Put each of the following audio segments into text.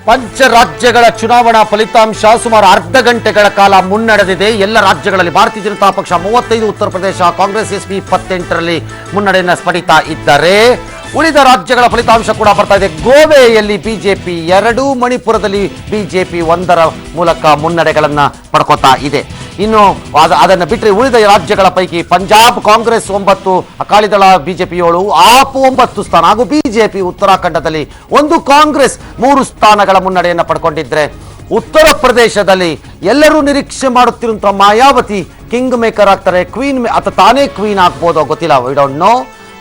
ಪಂಚರಾಜ್ಯಗಳ ಚುನಾವಣಾ ಫಲಿತಾಂಶ ಸುಮಾರು ಅರ್ಧ ಗಂಟೆಗಳ ಕಾಲ ಮುನ್ನಡೆದಿದೆ. ಎಲ್ಲ ರಾಜ್ಯಗಳಲ್ಲಿ ಭಾರತೀಯ ಜನತಾ ಪಕ್ಷ 35, ಉತ್ತರ ಪ್ರದೇಶ ಕಾಂಗ್ರೆಸ್ ಎಸ್ಪಿ 28ರಲ್ಲಿ ಮುನ್ನಡೆಯನ್ನು ಪಡಿತಾ ಇದ್ದಾರೆ. ಉಳಿದ ರಾಜ್ಯಗಳ ಫಲಿತಾಂಶ ಕೂಡ ಬರ್ತಾ ಇದೆ. ಗೋವೆಯಲ್ಲಿ ಬಿಜೆಪಿ 2, ಮಣಿಪುರದಲ್ಲಿ ಬಿಜೆಪಿ 1 ಮೂಲಕ ಮುನ್ನಡೆಗಳನ್ನು ಪಡ್ಕೋತಾ ಇದೆ. ಇನ್ನು ಅದನ್ನು ಬಿಟ್ಟರೆ ಉಳಿದ ರಾಜ್ಯಗಳ ಪೈಕಿ ಪಂಜಾಬ್ ಕಾಂಗ್ರೆಸ್ 9, ಅಕಾಲಿದಳ ಬಿಜೆಪಿ 7, ಆಪ್ 9 ಸ್ಥಾನ ಹಾಗೂ ಬಿಜೆಪಿ ಉತ್ತರಾಖಂಡದಲ್ಲಿ 1, ಕಾಂಗ್ರೆಸ್ 3 ಸ್ಥಾನಗಳ ಮುನ್ನಡೆಯನ್ನು ಪಡ್ಕೊಂಡಿದ್ರೆ, ಉತ್ತರ ಪ್ರದೇಶದಲ್ಲಿ ಎಲ್ಲರೂ ನಿರೀಕ್ಷೆ ಮಾಡುತ್ತಿರುವಂತಹ ಮಾಯಾವತಿ ಕಿಂಗ್ ಮೇಕರ್ ಆಗ್ತಾರೆ, ಕ್ವೀನ್ ಅಥವಾ ತಾನೇ ಕ್ವೀನ್ ಆಗ್ಬೋದೋ ಗೊತ್ತಿಲ್ಲ, ವಿ ಡೋಂಟ್ ನೋ.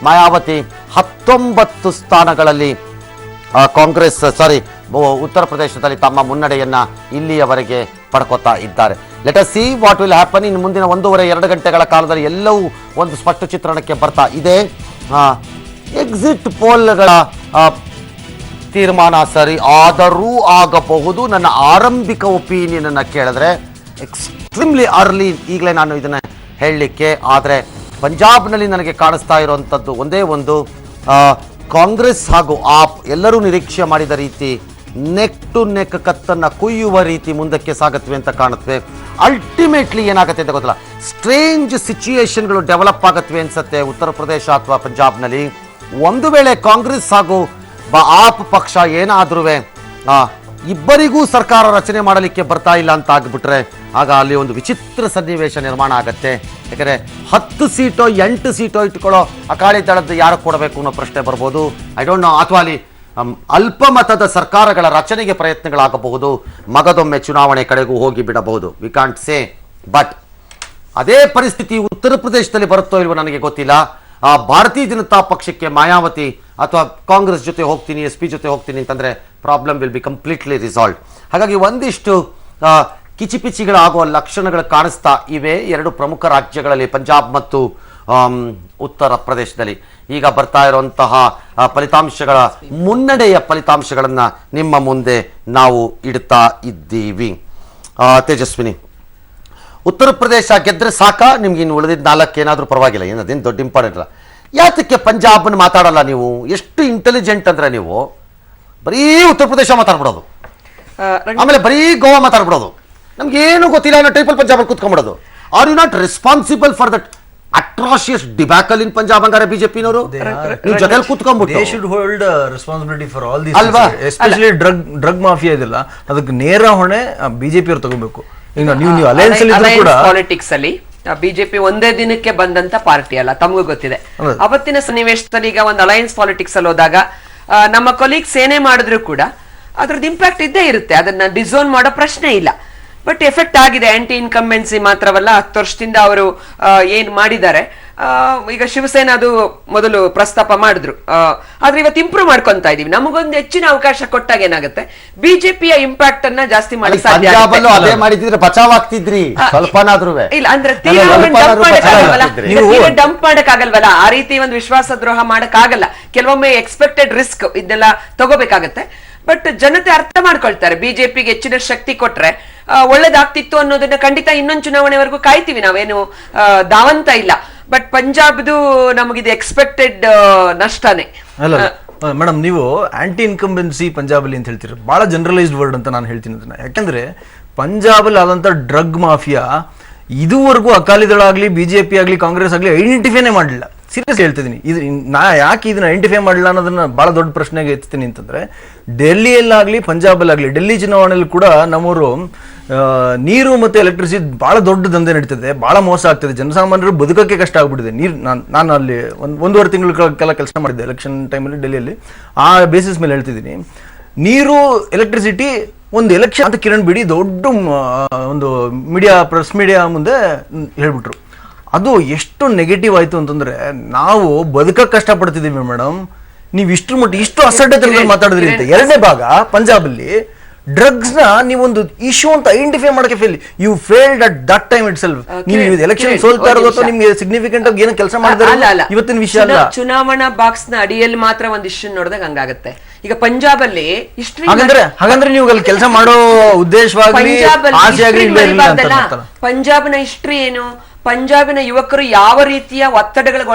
ಮಾಯಾವತಿ 19 ಸ್ಥಾನಗಳಲ್ಲಿ ಉತ್ತರ ಪ್ರದೇಶದಲ್ಲಿ ತಮ್ಮ ಮುನ್ನಡೆಯನ್ನ ಇಲ್ಲಿಯವರೆಗೆ ಪಡ್ಕೋತಾ ಇದ್ದಾರೆ. Let us see what will happen. ಇನ್ನು ಮುಂದಿನ 1.5-2 ಗಂಟೆಗಳ ಕಾಲದಲ್ಲಿ ಎಲ್ಲವೂ ಒಂದು ಸ್ಪಷ್ಟ ಚಿತ್ರಣಕ್ಕೆ ಬರ್ತಾ ಇದೆ. ಎಕ್ಸಿಟ್ ಪೋಲ್ಗಳ ತೀರ್ಮಾನ ಸರಿ ಆದರೂ ಆಗಬಹುದು. ನನ್ನ ಆರಂಭಿಕ ಒಪಿನಿಯನ್ ಅನ್ನು ಕೇಳಿದ್ರೆ ಎಕ್ಸ್ಟ್ರೀಮ್ಲಿ ಅರ್ಲಿ, ಈಗಲೇ ನಾನು ಇದನ್ನು ಹೇಳಲಿಕ್ಕೆ. ಆದರೆ ಪಂಜಾಬ್ನಲ್ಲಿ ನನಗೆ ಕಾಣಿಸ್ತಾ ಇರುವಂಥದ್ದು ಒಂದೇ ಒಂದು, ಕಾಂಗ್ರೆಸ್ ಹಾಗೂ ಆಪ್ ಎಲ್ಲರೂ ನಿರೀಕ್ಷೆ ಮಾಡಿದ ರೀತಿ ನೆಕ್ ಟು ನೆಕ್ ಕತ್ತನ್ನು ಕುಯ್ಯುವ ರೀತಿ ಮುಂದಕ್ಕೆ ಸಾಗುತ್ತವೆ ಅಂತ ಕಾಣುತ್ತವೆ. ಅಲ್ಟಿಮೇಟ್ಲಿ ಏನಾಗುತ್ತೆ ಅಂತ ಗೊತ್ತಿಲ್ಲ, ಸ್ಟ್ರೇಂಜ್ ಸಿಚುಯೇಷನ್ಗಳು ಡೆವಲಪ್ ಆಗುತ್ತವೆ ಅನ್ಸುತ್ತೆ ಉತ್ತರ ಪ್ರದೇಶ ಅಥವಾ ಪಂಜಾಬ್ನಲ್ಲಿ. ಒಂದು ವೇಳೆ ಕಾಂಗ್ರೆಸ್ ಹಾಗೂ ಆಪ್ ಪಕ್ಷ ಏನಾದ್ರೂ ಇಬ್ಬರಿಗೂ ಸರ್ಕಾರ ರಚನೆ ಮಾಡಲಿಕ್ಕೆ ಬರ್ತಾ ಇಲ್ಲ ಅಂತ ಆಗಿಬಿಟ್ರೆ ಆಗ ಅಲ್ಲಿ ಒಂದು ವಿಚಿತ್ರ ಸನ್ನಿವೇಶ ನಿರ್ಮಾಣ ಆಗುತ್ತೆ. ಯಾಕಂದರೆ 10 ಸೀಟೋ 8 ಸೀಟೋ ಇಟ್ಕೊಳ್ಳೋ ಅಕಾಲಿ ದಳದ ಯಾರು ಕೊಡಬೇಕು ಅನ್ನೋ ಪ್ರಶ್ನೆ ಬರ್ಬೋದು. I don't know. ಅಥವಾ ಅಲ್ಲಿ ಅಲ್ಪಮತದ ಸರ್ಕಾರಗಳ ರಚನೆಗೆ ಪ್ರಯತ್ನಗಳಾಗಬಹುದು. ಮಗದೊಮ್ಮೆ ಚುನಾವಣೆ ಕಡೆಗೂ ಹೋಗಿ ಬಿಡಬಹುದು. We can't say. ಬಟ್ ಅದೇ ಪರಿಸ್ಥಿತಿ ಉತ್ತರ ಪ್ರದೇಶದಲ್ಲಿ ಬರುತ್ತೋ ಇಲ್ವೋ ನನಗೆ ಗೊತ್ತಿಲ್ಲ. ಭಾರತೀಯ ಜನತಾ ಪಕ್ಷಕ್ಕೆ ಮಾಯಾವತಿ ಅಥವಾ ಕಾಂಗ್ರೆಸ್ ಜೊತೆ ಹೋಗ್ತೀನಿ, SP ಜೊತೆ ಹೋಗ್ತೀನಿ ಅಂತಂದರೆ problem will be completely resolve. ಹಾಗಾಗಿ ಒಂದಿಷ್ಟು ಕಿಚಿಪಿಚಿಗಳಾಗುವ ಲಕ್ಷಣಗಳು ಕಾಣಿಸ್ತಾ ಇವೆ 2 ಪ್ರಮುಖ ರಾಜ್ಯಗಳಲ್ಲಿ, ಪಂಜಾಬ್ ಮತ್ತು ಉತ್ತರ ಪ್ರದೇಶದಲ್ಲಿ. ಈಗ ಬರ್ತಾ ಇರುವಂತಹ ಫಲಿತಾಂಶಗಳ ಮುನ್ನಡೆಯ ಫಲಿತಾಂಶಗಳನ್ನು ನಿಮ್ಮ ಮುಂದೆ ನಾವು ಇಡ್ತಾ ಇದ್ದೀವಿ. ತೇಜಸ್ವಿನಿ, ಉತ್ತರ ಪ್ರದೇಶ ಗೆದ್ರೆ ಸಾಕಾ ನಿಮ್ಗೆ? ಇನ್ನು ಉಳಿದಿದ್ದ 4 ಏನಾದರೂ ಪರವಾಗಿಲ್ಲ, ಏನದೇನು ದೊಡ್ಡ ಇಂಪಾರ್ಟೆಂಟ್ ಅಲ್ಲ. ಯಾತಕ್ಕೆ ಪಂಜಾಬ್ನ ಮಾತಾಡಲ್ಲ ನೀವು? ಎಷ್ಟು ಇಂಟೆಲಿಜೆಂಟ್ ಅಂದ್ರೆ ನೀವು ಬರೀ ಉತ್ತರ ಪ್ರದೇಶ ಮಾತಾಡ್ಬಿಡೋದು, ಆಮೇಲೆ ಬರೀ ಗೋವಾ ಮಾತಾಡ್ಬಿಡೋದು, ನಮ್ಗೇನು ಗೊತ್ತಿಲ್ಲ ಅನ್ನೋ ಟೈಪಲ್ಲಿ ಪಂಜಾಬಲ್ಲಿ ಕೂತ್ಕೊಂಡ್ಬಿಡೋದು. Are you not responsible for that atrocious debacle in Punjab? ಹಂಗಾರೆ ಬಿಜೆಪಿನವರು ನೀವು ಜೊತೆಲಿ ಕೂತ್ಕೊಂಡ್ಬಿಟ್ಟು they should hold responsibility for all these things, especially drug mafia ಇದೆಲ್ಲ, ಅದಕ್ಕೆ ನೇರ ಹೊಣೆ ಬಿಜೆಪಿ ಅವರು ತಗೋಬೇಕು. ಈಗ ನೀವು ಅಲಯನ್ಸ್ ಅಲ್ಲಿ ಇದ್ರೂ ಕೂಡ ಪಾಲಿಟಿಕ್ಸ್ ಅಲ್ಲಿ ಬಿಜೆಪಿ ಒಂದೇ ದಿನಕ್ಕೆ ಬಂದಂತ ಪಾರ್ಟಿ ಅಲ್ಲ, ತಮಗೂ ಗೊತ್ತಿದೆ. ಅವತ್ತಿನ ಸನ್ನಿವೇಶದಲ್ಲಿ ಈಗ ಒಂದು ಅಲಯನ್ಸ್ ಪಾಲಿಟಿಕ್ಸ್ ಅಲ್ಲಿ ಹೋದಾಗ ನಮ್ಮ ಕೊಲೀಗ್ಸ್ ಏನೇ ಮಾಡಿದ್ರು ಕೂಡ ಅದ್ರದ್ದು ಇಂಪ್ಯಾಕ್ಟ್ ಇದ್ದೇ ಇರುತ್ತೆ. ಅದನ್ನ ಡಿಸೋನ್ ಮಾಡೋ ಪ್ರಶ್ನೆ ಇಲ್ಲ. ಬಟ್ ಎಫೆಕ್ಟ್ ಆಗಿದೆ. ಆಂಟಿ ಇನ್ಕಂಬೆನ್ಸಿ ಮಾತ್ರವಲ್ಲ, 10 ವರ್ಷದಿಂದ ಅವರು ಏನ್ ಮಾಡಿದ್ದಾರೆ. ಈಗ ಶಿವಸೇನಾ ಅದು ಮೊದಲು ಪ್ರಸ್ತಾಪ ಮಾಡಿದ್ರು, ಆದ್ರೆ ಇವತ್ತು ಇಂಪ್ರೂವ್ ಮಾಡ್ಕೊಂತ ಇದೀವಿ. ನಮಗೊಂದು ಹೆಚ್ಚಿನ ಅವಕಾಶ ಕೊಟ್ಟಾಗ ಏನಾಗುತ್ತೆ, ಬಿಜೆಪಿಯ ಇಂಪ್ಯಾಕ್ಟ್ ಅನ್ನ ಜಾಸ್ತಿ ಮಾಡಿ ಸಾಧ್ಯ ಇಲ್ಲ. ಅಂದ್ರೆ ಡಂಪ್ ಮಾಡಕ್ಕಾಗಲ್ವಲ್ಲ, ಆ ರೀತಿ ಒಂದು ವಿಶ್ವಾಸ ದ್ರೋಹ ಮಾಡಕ್ಕಾಗಲ್ಲ. ಕೆಲವೊಮ್ಮೆ ಎಕ್ಸ್ಪೆಕ್ಟೆಡ್ ರಿಸ್ಕ್ ಇದನ್ನೆಲ್ಲ ತಗೋಬೇಕಾಗತ್ತೆ. ಬಟ್ ಜನತೆ ಅರ್ಥ ಮಾಡ್ಕೊಳ್ತಾರೆ, ಬಿಜೆಪಿಗೆ ಹೆಚ್ಚಿನ ಶಕ್ತಿ ಕೊಟ್ರೆ ಒಳ್ಳೇದಾಗ್ತಿತ್ತು ಅನ್ನೋದನ್ನ ಖಂಡಿತ ಇನ್ನೊಂದು ಚುನಾವಣೆವರೆಗೂ ಕಾಯ್ತೀವಿ, ನಾವೇನು ದಾವಂತ ಇಲ್ಲ. ಬಟ್ ಪಂಜಾಬ್ದು ನಮಗಿದು ಎಕ್ಸ್ಪೆಕ್ಟೆಡ್ ನಷ್ಟನೇ. ಮೇಡಮ್, ನೀವು ಆಂಟಿ ಇನ್ಕಂಬೆನ್ಸಿ ಪಂಜಾಬಲ್ಲಿ ಅಂತ ಹೇಳ್ತೀರಿ, ಬಹಳ ಜನರಲೈಸ್ಡ್ ವರ್ಡ್ ಅಂತ ನಾನು ಹೇಳ್ತೀನಿ ಅದನ್ನ. ಯಾಕಂದ್ರೆ ಪಂಜಾಬಲ್ಲಿ ಆದಂತ ಡ್ರಗ್ ಮಾಫಿಯಾ ಇದುವರೆಗೂ ಅಕಾಲಿದಳ ಆಗ್ಲಿ, ಬಿಜೆಪಿ ಆಗ್ಲಿ, ಕಾಂಗ್ರೆಸ್ ಆಗ್ಲಿ ಐಡೆಂಟಿಫೈನೇ ಮಾಡಲಿಲ್ಲ. ಸೀರಿಯಸ್ ಹೇಳ್ತಿದ್ದೀನಿ. ಇದು ನಾ ಯಾಕೆ ಇದನ್ನ ಐಡೆಂಟಿಫೈ ಮಾಡಲಿಲ್ಲ ಅನ್ನೋದನ್ನ ಬಹಳ ದೊಡ್ಡ ಪ್ರಶ್ನೆಗೆ ಎತ್ತೀನಿ ಅಂತಂದ್ರೆ, ಡೆಲ್ಲಿಯಲ್ಲಾಗ್ಲಿ ಪಂಜಾಬಲ್ಲಾಗ್ಲಿ, ಡೆಲ್ಲಿ ಚುನಾವಣೆಯಲ್ಲಿ ಕೂಡ ನಮ್ಮವರು ನೀರು ಮತ್ತು ಎಲೆಕ್ಟ್ರಿಸಿಟಿ ಬಹಳ ದೊಡ್ಡ ದಂಧೆ ನಡೀತದೆ, ಬಹಳ ಮೋಸ ಆಗ್ತದೆ, ಜನಸಾಮಾನ್ಯರು ಬದುಕಕ್ಕೆ ಕಷ್ಟ ಆಗ್ಬಿಟ್ಟಿದೆ. ನಾನು ಅಲ್ಲಿ 1.5 ತಿಂಗಳ ಕೆಲಸ ಮಾಡಿದ್ದೆ ಎಲೆಕ್ಷನ್ ಟೈಮಲ್ಲಿ ಡೆಲ್ಲಿಯಲ್ಲಿ. ಆ ಬೇಸಿಸ್ ಮೇಲೆ ಹೇಳ್ತಿದ್ದೀನಿ, ನೀರು ಎಲೆಕ್ಟ್ರಿಸಿಟಿ ಒಂದು ಎಲೆಕ್ಷನ್ ಅಂತ ಕಿರಣ್ ಬಿಡಿ ದೊಡ್ಡ ಒಂದು ಪ್ರೆಸ್ ಮೀಡಿಯಾ ಮುಂದೆ ಹೇಳ್ಬಿಟ್ರು. ಅದು ಎಷ್ಟು ನೆಗೆಟಿವ್ ಆಯ್ತು ಅಂತಂದ್ರೆ, ನಾವು ಬದುಕಕ್ಕೆ ಕಷ್ಟಪಡ್ತಿದ್ದೀವಿ ಮೇಡಮ್, ನೀವು ಇಷ್ಟು ಅಸಡ್ಡೆ ಮಾತಾಡಿದ್ರಿ ಅಂತ. 2ನೇ ಭಾಗ ಪಂಜಾಬಲ್ಲಿ ಡ್ರಗ್ಸ್ ನ ನೀವೊಂದು ಇಶ್ಯೂ ಅಂತ ಐಡೆಂಟಿಫೈ ಮಾಡಕ್ಕೆ fail. You failed at that time itself. ನೀವು ಎಲೆಕ್ಷನ್ ಸೋಲ್ತಾ ಇರೋದು ನಿಮ್ಗೆ ಸಿಗ್ನಿಫಿಕೆಂಟ್ ಆಗಿ ಏನೋ ಕೆಲಸ ಮಾಡಿದ್ರೆ ಇವತ್ತಿನ ವಿಷಯ ಅಲ್ಲ. ಚುನಾವಣಾ ಬಾಕ್ಸ್ ನ ಅಡಿಯಲ್ಲಿ ಮಾತ್ರ ಒಂದು ಇಶ್ಯೂ ನೋಡಿದಾಗ ಹಂಗಾಗತ್ತೆ. ಈಗ ಪಂಜಾಬ್ ಅಲ್ಲಿ ಹಾಗಂದ್ರೆ ನೀವು ಅಲ್ಲಿ ಕೆಲಸ ಮಾಡೋ ಉದ್ದೇಶವಾಗಿ ಪಂಜಾಬ್ ನ ಹಿಸ್ಟ್ರಿ ಏನು, ಪಂಜಾಬಿನ ಯುವಕರು ಯಾವ ರೀತಿಯ ಒತ್ತಡಗಳಿಗೆ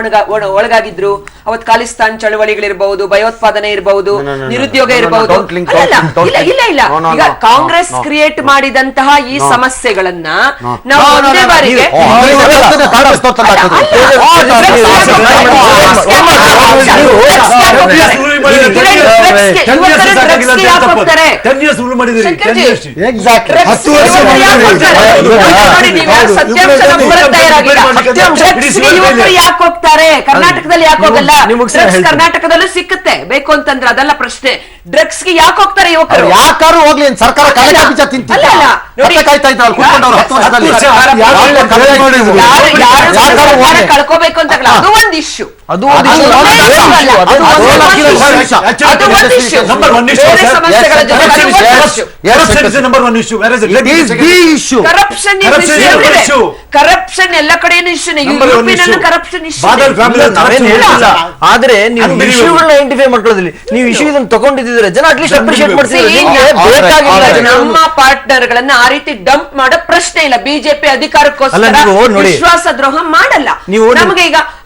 ಒಳಗಾಗಿದ್ರು? ಅವತ್ ಖಾಲಿಸ್ತಾನ್ ಚಳವಳಿಗಳಿರ್ಬಹುದು, ಭಯೋತ್ಪಾದನೆ ಇರಬಹುದು, ನಿರುದ್ಯೋಗ ಇರಬಹುದು. ಇಲ್ಲ ಈಗ ಕಾಂಗ್ರೆಸ್ ಕ್ರಿಯೇಟ್ ಮಾಡಿದಂತಹ ಈ ಸಮಸ್ಯೆಗಳನ್ನ ನಾವು ಒಂದೇ ಬಾರಿಗೆ ಯಾಕೆ ಹೋಗ್ತಾರೆ? ಕರ್ನಾಟಕದಲ್ಲಿ ಯಾಕೆ ಹೋಗಲ್ಲ? ಕರ್ನಾಟಕದಲ್ಲೂ ಸಿಕ್ಕುತ್ತೆ ಬೇಕು ಅಂತಂದ್ರೆ, ಅದೆಲ್ಲ ಪ್ರಶ್ನೆ. ಡ್ರಗ್ಸ್ ಗೆ ಯಾಕೆ ಹೋಗ್ತಾರೆ ಯುವಕರು? ಯಾಕಾರು ಹೋಗ್ಲಿ, ಸರ್ಕಾರ ಕಳೆ ಬೀಜ ಕಳ್ಕೋಬೇಕು ಅಂತ ಅದು ಒಂದ್ ಇಶ್ಯೂ. ಕರಪ್ಷನ್ ಎಲ್ಲ ಕಡೆನೂ ಇಶ್ಯೂನೇ. ಕರಪ್ಷನ್ ಆದ್ರೆ ನೀವು ಇಶ್ಯೂಗಳನ್ನ ಐಡೆಂಟಿಫೈ ಮಾಡ್ಕೊಳ್ಳೋದಿಲ್ಲ. ನೀವು ಇಶ್ಯೂ ಇದನ್ನ ತಗೊಂಡಿದ್ರೆ ಜನ ಅಟ್ಲೀಸ್ಟ್ ಅಪ್ರಿಶಿಯೇಟ್ ಮಾಡ್ತೀವಿ. ನಮ್ಮ ಪಾರ್ಟ್ನರ್ ಗಳನ್ನ ಆ ರೀತಿ ಡಂಪ್ ಮಾಡೋ ಪ್ರಶ್ನೆ ಇಲ್ಲ. ಬಿಜೆಪಿ ಅಧಿಕಾರಕ್ಕೋಸ್ಕರ ವಿಶ್ವಾಸ ದ್ರೋಹ ಮಾಡಲ್ಲ. ನಮಗೆ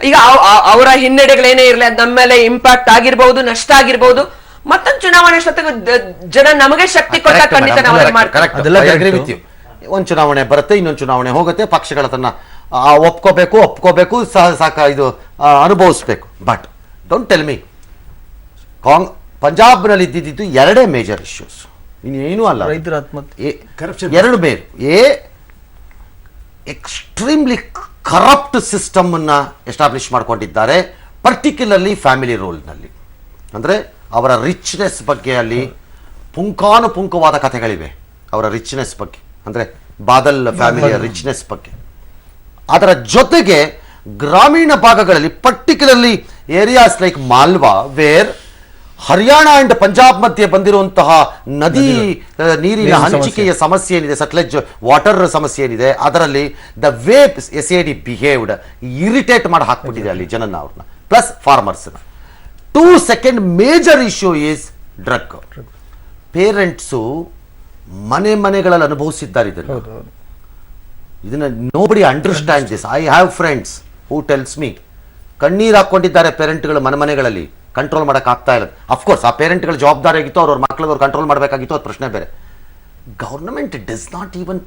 ಈಗ ಅವರ ಹಿನ್ನಡೆಗಳೇನೇ ಇರಲಿ, ಅದ್ ನಮ್ಮ ಮೇಲೆ ಇಂಪ್ಯಾಕ್ಟ್ ಆಗಿರ್ಬಹುದು, ನಷ್ಟ ಆಗಿರ್ಬಹುದು. ಮತ್ತೊಂದು ಚುನಾವಣೆ ಜನ ನಮಗೆ ಶಕ್ತಿ ಕೊಟ್ಟ ಖಂಡಿತ ನಾವು ಮಾಡ್ತೀವಿ. ಒಂದ್ ಚುನಾವಣೆ ಬರುತ್ತೆ, ಇನ್ನೊಂದು ಚುನಾವಣೆ ಹೋಗುತ್ತೆ, ಪಕ್ಷಗಳ ತನ್ನ ಒಪ್ಕೋಬೇಕು ಇದು ಅನುಭವಿಸ್ಬೇಕು. ಬಟ್ ಡೋಂಟ್ ಟೆಲ್ ಮಿ ಪಂಜಾಬ್ನಲ್ಲಿ ಇದ್ದಿದ್ದು ಎರಡೇ ಮೇಜರ್ ಇಶ್ಯೂಸ್, ಇನ್ನೇನು ಅಲ್ಲ. ರೈತರ ಆತ್ಮಹತ್ಯೆ, ಎರಡು ಬೇರೆ. ಎಕ್ಸ್ಟ್ರೀಮ್ಲಿ ಕರಪ್ಟ್ ಸಿಸ್ಟಮ್ ಅನ್ನ ಎಸ್ಟಾಬ್ಲಿಷ್ ಮಾಡ್ಕೊಂಡಿದ್ದಾರೆ, ಪರ್ಟಿಕ್ಯುಲರ್ಲಿ ಫ್ಯಾಮಿಲಿ ರೋಲ್ನಲ್ಲಿ. ಅಂದರೆ ಅವರ ರಿಚ್ನೆಸ್ ಬಗ್ಗೆ ಅಲ್ಲಿ ಪುಂಖಾನುಪುಂಖವಾದ ಕಥೆಗಳಿವೆ ಅವರ ರಿಚ್ನೆಸ್ ಬಗ್ಗೆ, ಅಂದರೆ ಬಾದಲ್ ಫ್ಯಾಮಿಲಿಯ ರಿಚ್ನೆಸ್ ಬಗ್ಗೆ. ಅದರ ಜೊತೆಗೆ ಗ್ರಾಮೀಣ ಭಾಗಗಳಲ್ಲಿ, particularly areas like Malwa, where Haryana and Punjab ಮಧ್ಯೆ ಬಂದಿರುವಂತಹ ನದಿ ನೀರಿನ ಹಂಚಿಕೆಯ ಸಮಸ್ಯೆ ಏನಿದೆ, ಸಟ್ಲೆಜ್ ವಾಟರ್ ಸಮಸ್ಯೆ ಏನಿದೆ, ಅದರಲ್ಲಿ the way SAD behaved irritate ಮಾಡಿ ಹಾಕ್ಬಿಟ್ಟಿದೆ ಅಲ್ಲಿ ಜನನ, ಅವ್ರನ್ನ plus farmers. Second major issue is drug. Parents ಮನೆಗಳಲ್ಲಿ ಅನುಭವಿಸಿದ್ದಾರೆ ಇದನ್ನ. Nobody understand this. I have friends who tells me ಕಣ್ಣೀರು ಹಾಕೊಂಡಿದ್ದಾರೆ ಪೇರೆಂಟ್ಗಳು ಮನೆಗಳಲ್ಲಿ, ಕಂಟ್ರೋಲ್ ಮಾಡಕ್ ಆಗ್ತಾ ಇಲ್ಲ. ಅಫ್ಕೋರ್ಸ್ ಆ ಪೇರೆಂಟ್ಗಳ ಜವಾಬ್ದಾರಿ ಆಗಿತ್ತು, ಅವ್ರ ಮಕ್ಕಳದವ್ರು ಕಂಟ್ರೋಲ್ ಮಾಡಬೇಕಾಗಿತ್ತು, ಅದು ಪ್ರಶ್ನೆ ಬೇರೆ. Government does not even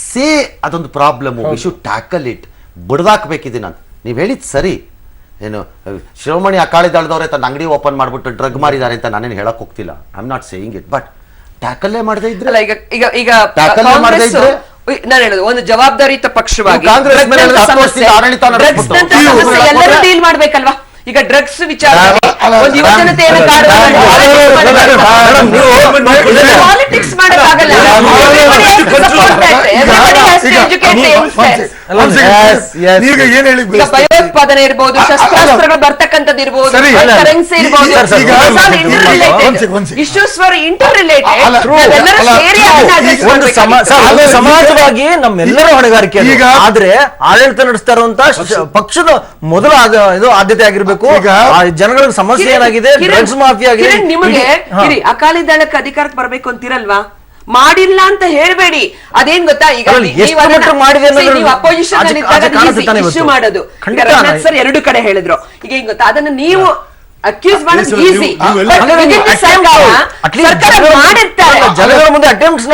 say ಅದೊಂದು problem, we should tackle it. ಬಡ್ದಾಕ್ಬೇಕಿದೆ ನಾನು. ನೀವು ಹೇಳಿದ್ ಸರಿ, ಏನು ಶಿರೋಮಣಿ ಅಕಾಲಿ ದಳದವರೇ ತನ್ನ ಅಂಗಡಿ ಓಪನ್ ಮಾಡ್ಬಿಟ್ಟು ಡ್ರಗ್ ಮಾರಿದ್ದಾರೆ ಅಂತ ನಾನೇನು ಹೇಳಕ್ ಹೋಗ್ತಿಲ್ಲ. I am not saying it, but ಟ್ಯಾಕಲ್ಲೇ ಮಾಡದೇ ಇದ್ರೆ, ನಾನು ಹೇಳೋದು ಒಂದು ಜವಾಬ್ದಾರಿಯುತ ಪಕ್ಷವಾಗಿ ಕಾಂಗ್ರೆಸ್ ಆಡಳಿತ ಎಲ್ಲರೂ ಡೀಲ್ ಮಾಡ್ಬೇಕಲ್ವಾ? ಈಗ ಡ್ರಗ್ಸ್ ವಿಚಾರ ಒಂದು ಯುವಜನತೆಯನ್ನು ಪಾಲಿಟಿಕ್ಸ್ ಮಾಡಕ್ಕಾಗಲ್ಲ. ಭಯೋತ್ಪಾದನೆ ಇರ್ಬೋದು, ಶಸ್ತ್ರಾಸ್ತ್ರಗಳು ಬರ್ತಕ್ಕಂಥದ್ದು ಇರ್ಬೋದು, ಕರೆನ್ಸಿ ಇರ್ಬೋದು, ಇಶ್ಯೂಸ್ ಫಾರ್ ಇಂಟರ್ ರಿಲೇಟೆಡ್. ಸಮಾಜವಾಗಿ ನಮ್ಮೆಲ್ಲರ ಹೊಣೆಗಾರಿಕೆ. ಆದ್ರೆ ಆಡಳಿತ ನಡೆಸ್ತಾ ಇರುವಂತಹ ಪಕ್ಷದ ಮೊದಲ ಇದು ಆದ್ಯತೆ ಆಗಿರ್ಬೇಕು. ಜನಗಳಿಗೆ ಸಮಸ್ಯೆ ಏನಾಗಿದೆ, ಡ್ರಗ್ಸ್ ಮಾಫಿಯಾ ಆಗಿದೆ. ನಿಮಗೆ ಅಕಾಲಿ ದಳಕ್ಕೆ ಅಧಿಕಾರಕ್ಕೆ ಬರ್ಬೇಕು ಅಂತಿರಲ್ವಾ? ಮಾಡಿಲ್ಲ ಅಂತ ಹೇಳ್ಬೇಡಿ. ಅದೇನ್ ಗೊತ್ತಾ, ಈಗ ಅಪೋಸಿಷನ್ ಇಶ್ಯೂ ಮಾಡೋದು ಸರ್ ಎರಡು ಕಡೆ ಹೇಳಿದ್ರು. ಈಗ ಏನ್ ಗೊತ್ತಾ, ಅದನ್ನ ನೀವು ಅಕ್ಯೂಸ್ ಮಾಡೋದು ಈಸಿ. ಜನಗಳ ಮುಂದೆ ಅಟೆಂಪ್ಟ್ಸ್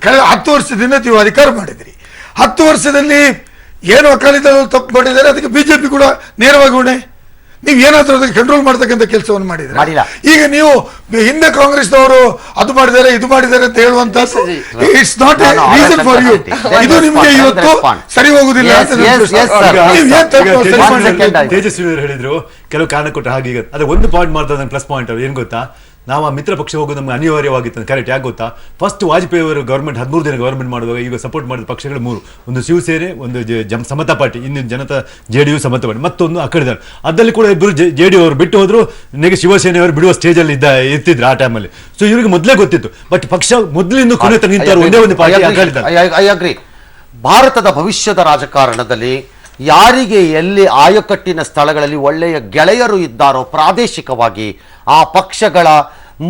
ಕಳೆದ 10 ವರ್ಷದಿಂದ ನೀವು ಅಧಿಕಾರ ಮಾಡಿದ್ರಿ. 10 ವರ್ಷದಲ್ಲಿ ಏನು ಅಕಾಲಿ ದಳ ತಪ್ಪು ಮಾಡಿದ್ದಾರೆ, ಅದಕ್ಕೆ ಬಿಜೆಪಿ ಕೂಡ ನೇರವಾಗಿ ಹೊಣೆ. ನೀವು ಏನಾದ್ರೂ ಅದಕ್ಕೆ ಕಂಟ್ರೋಲ್ ಮಾಡ್ತಕ್ಕಂಥ ಕೆಲಸವನ್ನು ಮಾಡಿದ್ರೆ. ಈಗ ನೀವು ಹಿಂದೆ ಕಾಂಗ್ರೆಸ್ನವರು ಅದು ಮಾಡಿದ್ದಾರೆ ಇದು ಮಾಡಿದ್ದಾರೆ ಅಂತ ಹೇಳುವಂತ it's not a reason for you. ಇದು ನಿಮ್ಗೆ ಇವತ್ತು ಸರಿ ಹೋಗುದಿಲ್ಲ. ತೇಜಸ್ವಿ ಅವರು ಹೇಳಿದ್ರು ಕೆಲವು ಕಾರಣ ಕೊಟ್ಟು ಹಾಗೆ. ಅದೇ ಒಂದು ಪಾಯಿಂಟ್ ಮಾಡ್ತಾರೆ ಪ್ಲಸ್ ಪಾಯಿಂಟ್ ಅವ್ರು ಏನ್ ಗೊತ್ತಾ, ನಾವು ಆ ಮಿತ್ರ ಪಕ್ಷ ಹೋಗೋದು ನಮ್ಗೆ ಅನಿವಾರ್ಯವಾಗಿತ್ತು. ಕರೆಕ್ಟ್. ಯಾಕೆ ಗೊತ್ತಾ, ಫಸ್ಟ್ ವಾಜಪೇಯಿ ಅವರು ಗವರ್ಮೆಂಟ್ 13 ದಿನ ಗವರ್ಮೆಂಟ್ ಮಾಡುವಾಗ ಈಗ ಸಪೋರ್ಟ್ ಮಾಡಿದ ಪಕ್ಷಗಳು 3, ಒಂದು ಶಿವಸೇನೆ, ಒಂದು ಸಮತಾ ಪಾರ್ಟಿ, ಇನ್ನೊಂದು ಜನತಾ JDU ಸಮತಾ ಪಾರ್ಟಿ, ಮತ್ತೊಂದು ಅಕಡಿದಾರೆ. ಅದರಲ್ಲಿ ಕೂಡ ಇಬ್ಬರು JDU ಅವರು ಬಿಟ್ಟು ಹೋದ್ರು, ನನಗೆ ಶಿವಸೇನೆ ಅವರು ಬಿಡುವ ಸ್ಟೇಜ್ ಅಲ್ಲಿ ಇರ್ತಿದ್ರು ಆ ಟೈಮಲ್ಲಿ. ಸೊ ಇವರಿಗೆ ಮೊದಲೇ ಗೊತ್ತಿತ್ತು. ಬಟ್ ಪಕ್ಷ ಮೊದಲಿಂದ ಕೊನೆ ನಿಂತವರು ಒಂದೇ ಒಂದು ಪಾರ್ಟಿ ಅಕಡಿದಾರೆ. I agree. ಭಾರತದ ಭವಿಷ್ಯದ ರಾಜಕಾರಣದಲ್ಲಿ ಯಾರಿಗೆ ಎಲ್ಲಿ ಆಯಕಟ್ಟಿನ ಸ್ಥಳಗಳಲ್ಲಿ ಒಳ್ಳೆಯ ಗೆಳೆಯರು ಇದ್ದಾರೋ ಪ್ರಾದೇಶಿಕವಾಗಿ ಆ ಪಕ್ಷಗಳ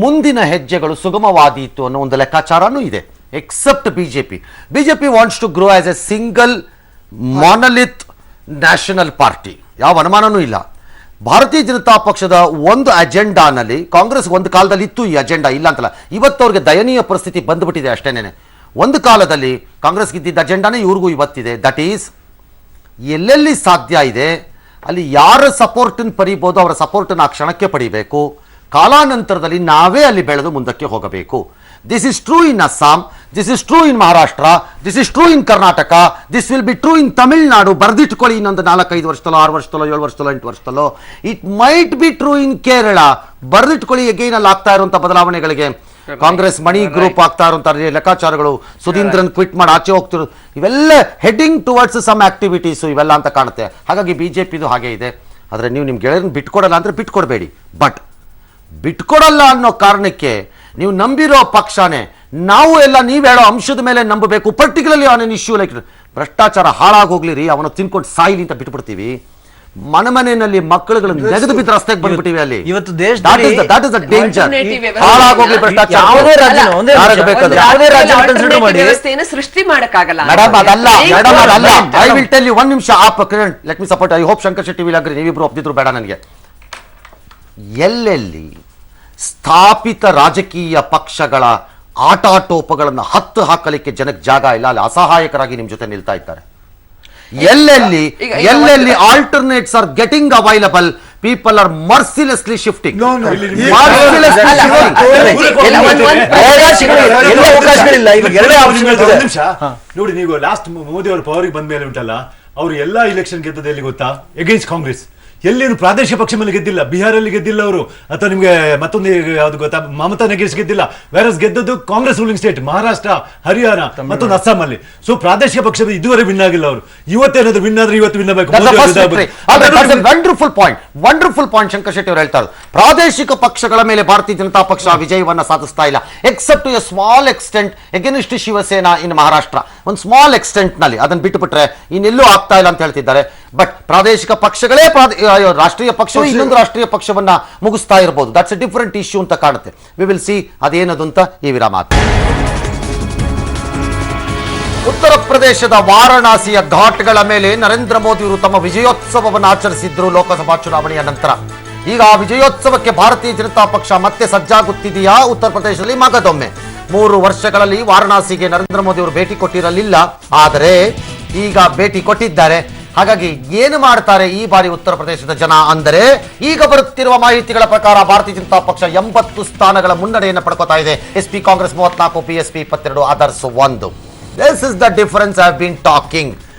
ಮುಂದಿನ ಹೆಜ್ಜೆಗಳು ಸುಗಮವಾದೀತು ಅನ್ನೋ ಒಂದು ಲೆಕ್ಕಾಚಾರನೂ ಇದೆ. Except BJP wants to grow as a single monolith national party, ಯಾವ ಅನುಮಾನನೂ ಇಲ್ಲ. ಭಾರತೀಯ ಜನತಾ ಪಕ್ಷದ ಒಂದು ಅಜೆಂಡಾನಲ್ಲಿ ಕಾಂಗ್ರೆಸ್ ಒಂದು ಕಾಲದಲ್ಲಿ ಇತ್ತು, ಈ ಅಜೆಂಡಾ ಇಲ್ಲ ಅಂತಲ್ಲ, ಇವತ್ತು ಅವ್ರಿಗೆ ದಯನೀಯ ಪರಿಸ್ಥಿತಿ ಬಂದುಬಿಟ್ಟಿದೆ ಅಷ್ಟೇನೆ. ಒಂದು ಕಾಲದಲ್ಲಿ ಕಾಂಗ್ರೆಸ್ಗೆ ಇದ್ದಿದ್ದ ಅಜೆಂಡಾನೇ ಇವ್ರಿಗೂ ಇವತ್ತಿದೆ. ದಟ್ ಈಸ್ ಎಲ್ಲೆಲ್ಲಿ ಸಾಧ್ಯ ಇದೆ ಅಲ್ಲಿ ಯಾರ ಸಪೋರ್ಟನ್ನು ಪಡಿಬೋದು ಅವರ ಸಪೋರ್ಟನ್ನು ಆ ಕ್ಷಣಕ್ಕೆ ಪಡಿಬೇಕು. ಕಾಲಾನಂತರದಲ್ಲಿ ನಾವೇ ಅಲ್ಲಿ ಬೆಳೆದು ಮುಂದಕ್ಕೆ ಹೋಗಬೇಕು. This is true in Assam, this is true in Maharashtra, this is true in Karnataka, this will be true in Tamil Nadu. ಬರೆದಿಟ್ಕೊಳ್ಳಿ, ಇನ್ನೊಂದು 4-5 ವರ್ಷದಲ್ಲೋ 6 ವರ್ಷದಲ್ಲೋ 7 ವರ್ಷದಲ್ಲೋ 8 ವರ್ಷದಲ್ಲೋ. It might be true in Kerala. ಬರೆದಿಟ್ಕೊಳ್ಳಿ, ಎಗೈನ್ ಅಲ್ಲಿ ಆಗ್ತಾ ಇರುವಂಥ ಬದಲಾವಣೆಗಳಿಗೆ ಕಾಂಗ್ರೆಸ್ ಮಣಿ ಗ್ರೂಪ್ ಆಗ್ತಾ ಇರುವಂಥ ಲೆಕ್ಕಾಚಾರಗಳು, ಸುಧೀಂದ್ರನ್ ಕ್ವಿಟ್ ಮಾಡಿ ಆಚೆ ಹೋಗ್ತಿರೋದು, ಇವೆಲ್ಲ ಹೆಡ್ಡಿಂಗ್ ಟುವರ್ಡ್ಸ್ ಸಮ್ ಆಕ್ಟಿವಿಟೀಸು ಇವೆಲ್ಲ ಅಂತ ಕಾಣುತ್ತೆ. ಹಾಗಾಗಿ ಬಿಜೆಪಿದು ಹಾಗೆ ಇದೆ. ಆದರೆ ನೀವು ನಿಮ್ಮ ಗೆಳೆಯರನ್ನ ಬಿಟ್ಕೊಡಲ್ಲ ಅಂದರೆ ಬಿಟ್ಕೊಡ್ಬೇಡಿ. ಬಟ್ ಬಿಟ್ಕೊಡಲ್ಲ ಅನ್ನೋ ಕಾರಣಕ್ಕೆ ನೀವು ನಂಬಿರೋ ಪಕ್ಷನೇ ನಾವು ಎಲ್ಲ ನೀವು ಹೇಳೋ ಅಂಶದ ಮೇಲೆ ನಂಬಬೇಕು. Particularly on an issue like ಭ್ರಷ್ಟಾಚಾರ ಹಾಳಾಗೋಗ್ಲಿ ರೀ, ಅವನು ತಿನ್ಕೊಂಡು ಸಾಯಿಲಿ ಅಂತ ಬಿಟ್ಬಿಡ್ತೀವಿ. ಮನೆಯಲ್ಲಿ ಮಕ್ಕಳುಗಳನ್ನು ನೆಗೆದು ಬಿದ್ದು ರಸ್ತೆಗೆ ಬಂದ್ಬಿಟ್ಟಿವಿ. ಅಲ್ಲಿ ಇವತ್ತು ದೇಶದಲ್ಲಿ ದಟ್ ಇಸ್ ದ ಡೇಂಜರ್. ಹಾಳಾಗೋಗ್ಲಿ ಭ್ರಷ್ಟಾಚಾರ. ವ್ಯವಸ್ಥೆಯನ್ನು ಸೃಷ್ಟಿ ಮಾಡಕ್ಕಾಗಲ್ಲ ಮೇಡಮ್, ಅದಲ್ಲ. ಐ ವಿಲ್ ಟೆಲ್ ಯು, 1 ನಿಮಿಷ let me support. I hope Shankar Shetty will agree. ನೀವಿಬ್ರು ಒಪ್ಪಿದ್ರು ಬೇಡ ನನಗೆ. ಎಲ್ಲೆಲ್ಲಿ ಸ್ಥಾಪಿತ ರಾಜಕೀಯ ಪಕ್ಷಗಳ ಆಟಾಟೋಪಗಳನ್ನು ಹತ್ತು ಹಾಕಲಿಕ್ಕೆ ಜನಕ್ಕೆ ಜಾಗ ಇಲ್ಲ, ಅಲ್ಲಿ ಅಸಹಾಯಕರಾಗಿ ನಿಮ್ ಜೊತೆ ನಿಲ್ತಾ ಇದ್ದಾರೆ. ಎಲ್ಲೆಲ್ಲಿ alternates are getting available, people are mercilessly shifting. ನೋಡಿ, ನೀವು ಲಾಸ್ಟ್ ಮೋದಿ ಅವರು ಪವರ್ಗೆ ಬಂದ ಮೇಲೆ ಉಂಟಲ್ಲ, ಅವರು ಎಲ್ಲಾ ಇಲೆಕ್ಷನ್ ಗೆದ್ದದ್ದು ಎಲ್ಲಿ ಗೊತ್ತಾ? ಎಗೇನ್ಸ್ಟ್ ಕಾಂಗ್ರೆಸ್. ಎಲ್ಲಿನು ಪ್ರಾದೇಶಿಕ ಪಕ್ಷ ಮೇಲೆ ಗೆದ್ದಿಲ್ಲ. ಬಿಹಾರಲ್ಲಿ ಗೆದ್ದಿಲ್ಲ ಅವರು, ಅಥವಾ ನಿಮ್ಗೆ ಮತ್ತೊಂದು ಯಾವ್ದು ಗೊತ್ತಾ, ಮಮತಾ ನಗೇಶ್ ಗೆದ್ದಿಲ್ಲ. ವ್ಯಾರಸ್ ಗೆದ್ದದ್ದು ಕಾಂಗ್ರೆಸ್ ರೂಲಿಂಗ್ ಸ್ಟೇಟ್ ಮಹಾರಾಷ್ಟ್ರ, ಹರಿಯಾಣ, ಮತ್ತೊಂದು ಅಸ್ಸಾಂ ಅಲ್ಲಿ. ಸೊ ಪ್ರಾದೇಶಿಕ ಪಕ್ಷದ ಇದುವರೆಗೆ ವಿನ್ ಆಗಿಲ್ಲ ಅವರು. ಇವತ್ತೇನಾದ್ರು ವಿನ್ ಆದ್ರೆ ಇವತ್ತು ವಿನ್ ಆಗಬೇಕು. ವಂಡರ್ಫುಲ್ ಪಾಯಿಂಟ್ ಶಂಕರ್ ಶೆಟ್ಟಿ ಅವರು ಹೇಳ್ತಾರೆ. ಪ್ರಾದೇಶಿಕ ಪಕ್ಷಗಳ ಮೇಲೆ ಭಾರತೀಯ ಜನತಾ ಪಕ್ಷ ವಿಜಯವನ್ನ ಸಾಧಿಸ್ತಾ ಇಲ್ಲ, except to a small extent against Shiv Sena in Maharashtra. ಒಂದು ಸ್ಮಾಲ್ ಎಕ್ಸ್ಟೆಂಟ್ ನಲ್ಲಿ ಅದನ್ನ ಬಿಟ್ಟುಬಿಟ್ರೆ ಇನ್ನೆಲ್ಲೂ ಆಗ್ತಾ ಇಲ್ಲ ಅಂತ ಹೇಳ್ತಿದ್ದಾರೆ. ಬಟ್ ಪ್ರಾದೇಶಿಕ ಪಕ್ಷಗಳೇ ರಾಷ್ಟ್ರೀಯ ಪಕ್ಷವು ಇನ್ನೊಂದು ರಾಷ್ಟ್ರೀಯ ಪಕ್ಷವನ್ನ ಮುಗಿಸ್ತಾ ಇರಬಹುದು. ದಟ್ಸ್ ಎ ಡಿಫರೆಂಟ್ ಇಶ್ಯೂ ಅಂತ ಕಾಣುತ್ತೆ. ವಿ ವಿಲ್ ಸಿ ಅದೇನದು ಅಂತ ಈ ವಿರಾಮ. ಉತ್ತರ ಪ್ರದೇಶದ ವಾರಣಾಸಿಯ ಘಾಟ್ಗಳ ಮೇಲೆ ನರೇಂದ್ರ ಮೋದಿ ಅವರು ತಮ್ಮ ವಿಜಯೋತ್ಸವವನ್ನು ಆಚರಿಸಿದ್ರು ಲೋಕಸಭಾ ಚುನಾವಣೆಯ ನಂತರ. ಈಗ ಆ ವಿಜಯೋತ್ಸವಕ್ಕೆ ಭಾರತೀಯ ಜನತಾ ಪಕ್ಷ ಮತ್ತೆ ಸಜ್ಜಾಗುತ್ತಿದೆಯಾ? ಉತ್ತರ ಪ್ರದೇಶದಲ್ಲಿ ಮಗದೊಮ್ಮೆ 3 ವರ್ಷಗಳಲ್ಲಿ ವಾರಣಾಸಿಗೆ ನರೇಂದ್ರ ಮೋದಿ ಅವರು ಭೇಟಿ ಕೊಟ್ಟಿರಲಿಲ್ಲ, ಆದರೆ ಈಗ ಭೇಟಿ ಕೊಟ್ಟಿದ್ದಾರೆ. ಹಾಗಾಗಿ ಏನು ಮಾಡ್ತಾರೆ ಈ ಬಾರಿ ಉತ್ತರ ಪ್ರದೇಶದ ಜನ ಅಂದರೆ, ಈಗ ಬರುತ್ತಿರುವ ಮಾಹಿತಿಗಳ ಪ್ರಕಾರ ಭಾರತೀಯ ಜನತಾ ಪಕ್ಷ 80 ಸ್ಥಾನಗಳ ಮುನ್ನಡೆಯನ್ನು ಪಡ್ಕೋತಾ ಇದೆ. SP Congress 34, PSP 22, others 1. This is the difference I have been talking.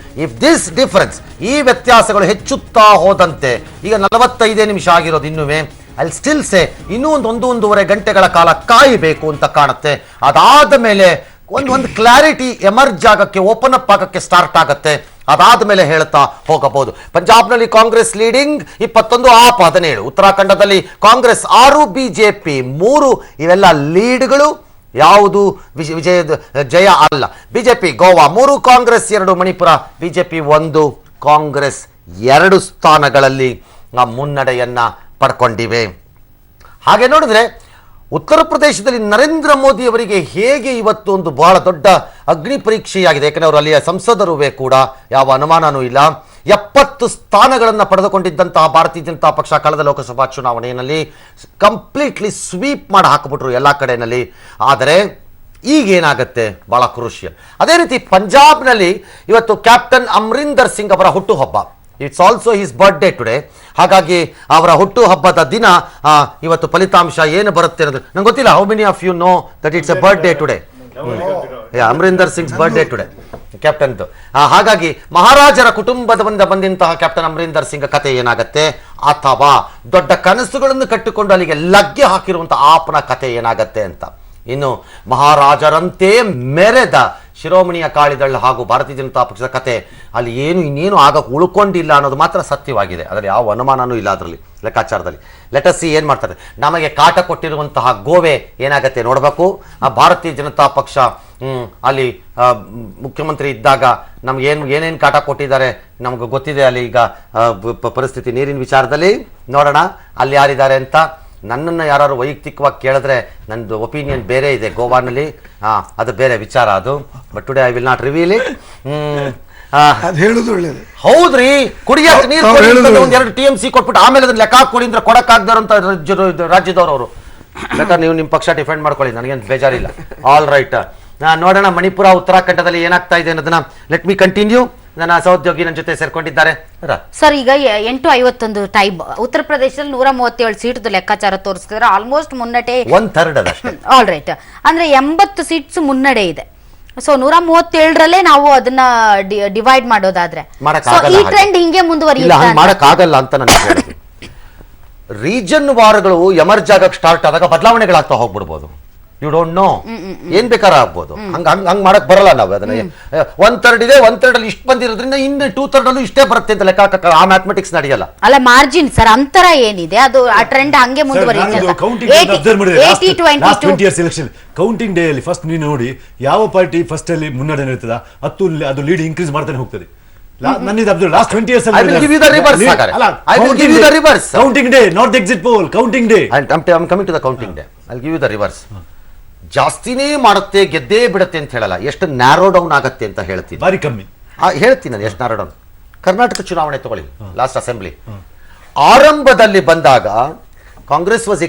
If this difference, ಈ ವ್ಯತ್ಯಾಸಗಳು ಹೆಚ್ಚುತ್ತಾ ಹೋದಂತೆ, ಈಗ 45 ನಿಮಿಷ ಆಗಿರೋದು, ಇನ್ನುವೇ ಐ ಸ್ಟಿಲ್ ಸೇ ಇನ್ನೂ ಒಂದೂವರೆ ಗಂಟೆಗಳ ಕಾಲ ಕಾಯಬೇಕು ಅಂತ ಕಾಣುತ್ತೆ. ಅದಾದ ಮೇಲೆ ಒಂದು ಕ್ಲಾರಿಟಿ ಎಮರ್ಜ್ ಆಗಕ್ಕೆ, ಓಪನ್ ಅಪ್ ಆಗಕ್ಕೆ ಸ್ಟಾರ್ಟ್ ಆಗುತ್ತೆ. ಅದಾದ ಮೇಲೆ ಹೇಳ್ತಾ ಹೋಗಬಹುದು. ಪಂಜಾಬ್ನಲ್ಲಿ ಕಾಂಗ್ರೆಸ್ ಲೀಡಿಂಗ್ 21, ಆಪ್ 17. ಉತ್ತರಾಖಂಡದಲ್ಲಿ ಕಾಂಗ್ರೆಸ್ 6, ಬಿಜೆಪಿ 3. ಇವೆಲ್ಲ ಲೀಡ್ಗಳು, ಯಾವುದು ಜಯ ಅಲ್ಲ. ಬಿಜೆಪಿ ಗೋವಾ 3, ಕಾಂಗ್ರೆಸ್ 2, ಮಣಿಪುರ, ಬಿಜೆಪಿ 1, ಕಾಂಗ್ರೆಸ್ 2 ಸ್ಥಾನಗಳಲ್ಲಿ ಮುನ್ನಡೆಯನ್ನ ಪಡ್ಕೊಂಡಿವೆ. ಹಾಗೆ ನೋಡಿದ್ರೆ ಉತ್ತರ ಪ್ರದೇಶದಲ್ಲಿ ನರೇಂದ್ರ ಮೋದಿ ಅವರಿಗೆ ಹೇಗೆ ಇವತ್ತು ಒಂದು ಬಹಳ ದೊಡ್ಡ ಅಗ್ನಿ ಪರೀಕ್ಷೆಯಾಗಿದೆ. ಯಾಕಂದರೆ ಅವರು ಅಲ್ಲಿಯ ಸಂಸದರುವೇ ಕೂಡ, ಯಾವ ಅನುಮಾನನೂ ಇಲ್ಲ. 70 ಸ್ಥಾನಗಳನ್ನು ಪಡೆದುಕೊಂಡಿದ್ದಂತಹ ಭಾರತೀಯ ಜನತಾ ಪಕ್ಷ ಕಳೆದ ಲೋಕಸಭಾ ಚುನಾವಣೆಯಲ್ಲಿ ಕಂಪ್ಲೀಟ್ಲಿ ಸ್ವೀಪ್ ಮಾಡಿ ಹಾಕಿಬಿಟ್ರು ಎಲ್ಲ ಕಡೆಯಲ್ಲಿ. ಆದರೆ ಈಗೇನಾಗುತ್ತೆ ಬಹಳ ಕ್ರೂಷಿಯಲ್. ಅದೇ ರೀತಿ ಪಂಜಾಬ್ನಲ್ಲಿ ಇವತ್ತು ಕ್ಯಾಪ್ಟನ್ ಅಮರಿಂದರ್ ಸಿಂಗ್ ಅವರ ಹುಟ್ಟುಹಬ್ಬ. It's also his birthday today. ಹಾಗಾಗಿ ಅವರ ಹುಟ್ಟುಹಬ್ಬದ ದಿನ ಇವತ್ತು ಫಲಿತಾಂಶ ಏನು ಬರುತ್ತೆ ಅನ್ನೋದು ನಂಗೆ ಗೊತ್ತಿಲ್ಲ. How many of you know that it's a birthday today? Amarinder Singh's birthday today ಕ್ಯಾಪ್ಟನ್ದು. ಹಾಗಾಗಿ ಮಹಾರಾಜರ ಕುಟುಂಬದಿಂದ ಬಂದಂತಹ ಕ್ಯಾಪ್ಟನ್ ಅಮರಿಂದರ್ ಸಿಂಗ್ ಕತೆ ಏನಾಗತ್ತೆ, ಅಥವಾ ದೊಡ್ಡ ಕನಸುಗಳನ್ನು ಕಟ್ಟಿಕೊಂಡು ಅಲ್ಲಿಗೆ ಲಗ್ಗೆ ಹಾಕಿರುವಂತಹ ಆಪ್ನ ಕತೆ ಏನಾಗತ್ತೆ ಅಂತ. ಇನ್ನು ಮಹಾರಾಜರಂತೆ ಮೆರೆದ ಶಿರೋಮಣಿ ಅಕಾಲಿದಳ ಹಾಗೂ ಭಾರತೀಯ ಜನತಾ ಪಕ್ಷದ ಕತೆ, ಅಲ್ಲಿ ಇನ್ನೇನು ಆಗಕ್ಕೆ ಉಳ್ಕೊಂಡಿಲ್ಲ ಅನ್ನೋದು ಮಾತ್ರ ಸತ್ಯವಾಗಿದೆ. ಅದರಲ್ಲಿ ಯಾವ ಅನುಮಾನನೂ ಇಲ್ಲ ಅದರಲ್ಲಿ ಲೆಕ್ಕಾಚಾರದಲ್ಲಿ. ಲೆಟಸ್ ಸಿ ಏನು ಮಾಡ್ತಾರೆ. ನಮಗೆ ಕಾಟ ಕೊಟ್ಟಿರುವಂತಹ ಗೋವೆ ಏನಾಗತ್ತೆ ನೋಡಬೇಕು. ಆ ಭಾರತೀಯ ಜನತಾ ಪಕ್ಷ ಅಲ್ಲಿ ಮುಖ್ಯಮಂತ್ರಿ ಇದ್ದಾಗ ನಮ್ಗೆ ಏನೇನು ಕಾಟ ಕೊಟ್ಟಿದ್ದಾರೆ ನಮ್ಗೆ ಗೊತ್ತಿದೆ. ಅಲ್ಲಿ ಈಗ ಪರಿಸ್ಥಿತಿ ನೀರಿನ ವಿಚಾರದಲ್ಲಿ ನೋಡೋಣ ಅಲ್ಲಿ ಯಾರಿದ್ದಾರೆ ಅಂತ. ನನ್ನನ್ನು ಯಾರು ವೈಯಕ್ತಿಕವಾಗಿ ಕೇಳಿದ್ರೆ ನನ್ನದು ಒಪಿನಿಯನ್ ಬೇರೆ ಇದೆ ಗೋವಾನಲ್ಲಿ, ಅದು ಬೇರೆ ವಿಚಾರ ಅದು. But today I will not reveal it. ಅದು ಹೇಳುದು ಒಳ್ಳೇದು. ಹೌದ್ರಿ, ಕುಡಿಯಕ್ಕೆ ನೀರು ಒಂದೆರಡು TMC ಕೊಟ್ಬಿಟ್ಟು ಆಮೇಲೆ ಅದನ್ನ ಲೆಕ್ಕ ಹಾಕೊಡಿ ಅಂದ್ರೆ ಕೊಡಕ್ಕಾಗ್ದಾರಂತ ರಾಜ್ಯದವರು ಅವರು. ಬೇಕಾದ್ರೆ ನೀವು ನಿಮ್ಮ ಪಕ್ಷ ಡಿಫೆಂಡ್ ಮಾಡ್ಕೊಳ್ಳಿ, ನನಗೇನು ಬೇಜಾರಿಲ್ಲ. ಆಲ್ ರೈಟ್, ನೋಡೋಣ ಮಣಿಪುರ ಉತ್ತರಾಖಂಡದಲ್ಲಿ ಏನಾಗ್ತಾ ಇದೆ ಅನ್ನೋದನ್ನ. Let me continue. ನನ್ನ ಸಹೋದ್ಯೋಗಿ ನನ್ನ ಜೊತೆ ಸೇರ್ಕೊಂಡಿದ್ದಾರೆ. ಸರ್, ಈಗ 8:51 ಟೈಮ್ ಉತ್ತರ ಪ್ರದೇಶದಲ್ಲಿ 137 ಸೀಟ್ದು ಲೆಕ್ಕಾಚಾರ ತೋರಿಸ್ತಿದ್ರೆ ಆಲ್ಮೋಸ್ಟ್ ಮುನ್ನಡೆ 1/3 ಅದಷ್ಟೇ. ಆಲ್ ರೈಟ್, ಅಂದ್ರೆ 80 ಸೀಟ್ಸ್ ಮುನ್ನಡೆ ಇದೆ. ಸೊ 137ರಲ್ಲೇ ನಾವು ಅದನ್ನ ಡಿವೈಡ್ ಮಾಡೋದಾದ್ರೆ ಈ ಟ್ರೆಂಡ್ ಹಿಂಗೆ ಮುಂದುವರಿಯುತ್ತೆ. ಮಾಡಕ್ಕಾಗಲ್ಲ ಅಂತ ನನಗೆ ಹೇಳೋದು. ರೀಜನ್ ವಾರ್ಗಳು ಎಮರ್ಜ್ ಆಗಕ್ಕೆ ಸ್ಟಾರ್ಟ್ ಆದಾಗ ಬದಲಾವಣೆಗಳಾಗ್ತಾ ಹೋಗ್ಬಿಡ್ಬೋದು. ಯು ಡೋಂಟ್ ನೋ, ಏನ್ ಬೇಕಾರ ಆಗ್ಬೋದು. ಹಂಗ್ ಮಾಡಕ್ ಬರಲ್ಲ ನಾವು ಅದನ್ನ. 1/3 ಇದೆ, 1/3 ಅಲ್ಲಿ ಇಷ್ಟು ಬಂದಿರೋದ್ರಿಂದ ಇನ್ನು 2/3 ಅಲ್ಲೂ ಇಷ್ಟೇ ಬರುತ್ತೆ ಅಂತ ಲೆಕ್ಕ ಹಾಕಕ್ಕ ಆ ಮ್ಯಾಥಮೆಟಿಕ್ಸ್ ನಡೆಯಲ್ಲ. ಅಲ್ಲ, ಮಾರ್ಜಿನ್ ಸರ್ ಅಂತರ ಏನಿದೆ ಅದು ಆ ಟ್ರೆಂಡ್ ಹಂಗೆ ಮುಂದುವರಿಯುತ್ತೆ. ಕೌಂಟಿಂಗ್ ಡೇ ಅಲ್ಲಿ ಫಸ್ಟ್ ನೀವು ನೋಡಿ ಯಾವ ಪಾರ್ಟಿ ಫಸ್ಟ್ ಅಲ್ಲಿ ಮುನ್ನಡೆ ಇರ್ತದ ಅದು ಲೀಡ್ ಇನ್ಕ್ರೀಸ್ ಮಾಡ್ತಾನೆ ಹೋಗ್ತದೆ. Last 20 years I will give you the reverse, Sagar. I will give you the reverse. Counting day, not the exit poll. Counting day. I'm coming to the counting day. I'll give you the reverse. ಜಾಸ್ತಿನೇ ಮಾಡುತ್ತೆ, ಗೆದ್ದೇ ಬಿಡುತ್ತೆ ಅಂತ ಹೇಳಲ್ಲ, ಎಷ್ಟು narrow down ಆಗತ್ತೆ ಅಂತ ಹೇಳ್ತೀನಿ. ಬಾರಿ ಕಮ್ಮಿ ಹೇಳ್ತೀನಿ ನಾನು ಎಷ್ಟು ನ್ಯಾರೋ ಡೌನ್. ಕರ್ನಾಟಕ ಚುನಾವಣೆ ತಗೊಳ್ಳಿ, ಲಾಸ್ಟ್ ಅಸೆಂಬ್ಲಿ ಆರಂಭದಲ್ಲಿ ಬಂದಾಗ Congress was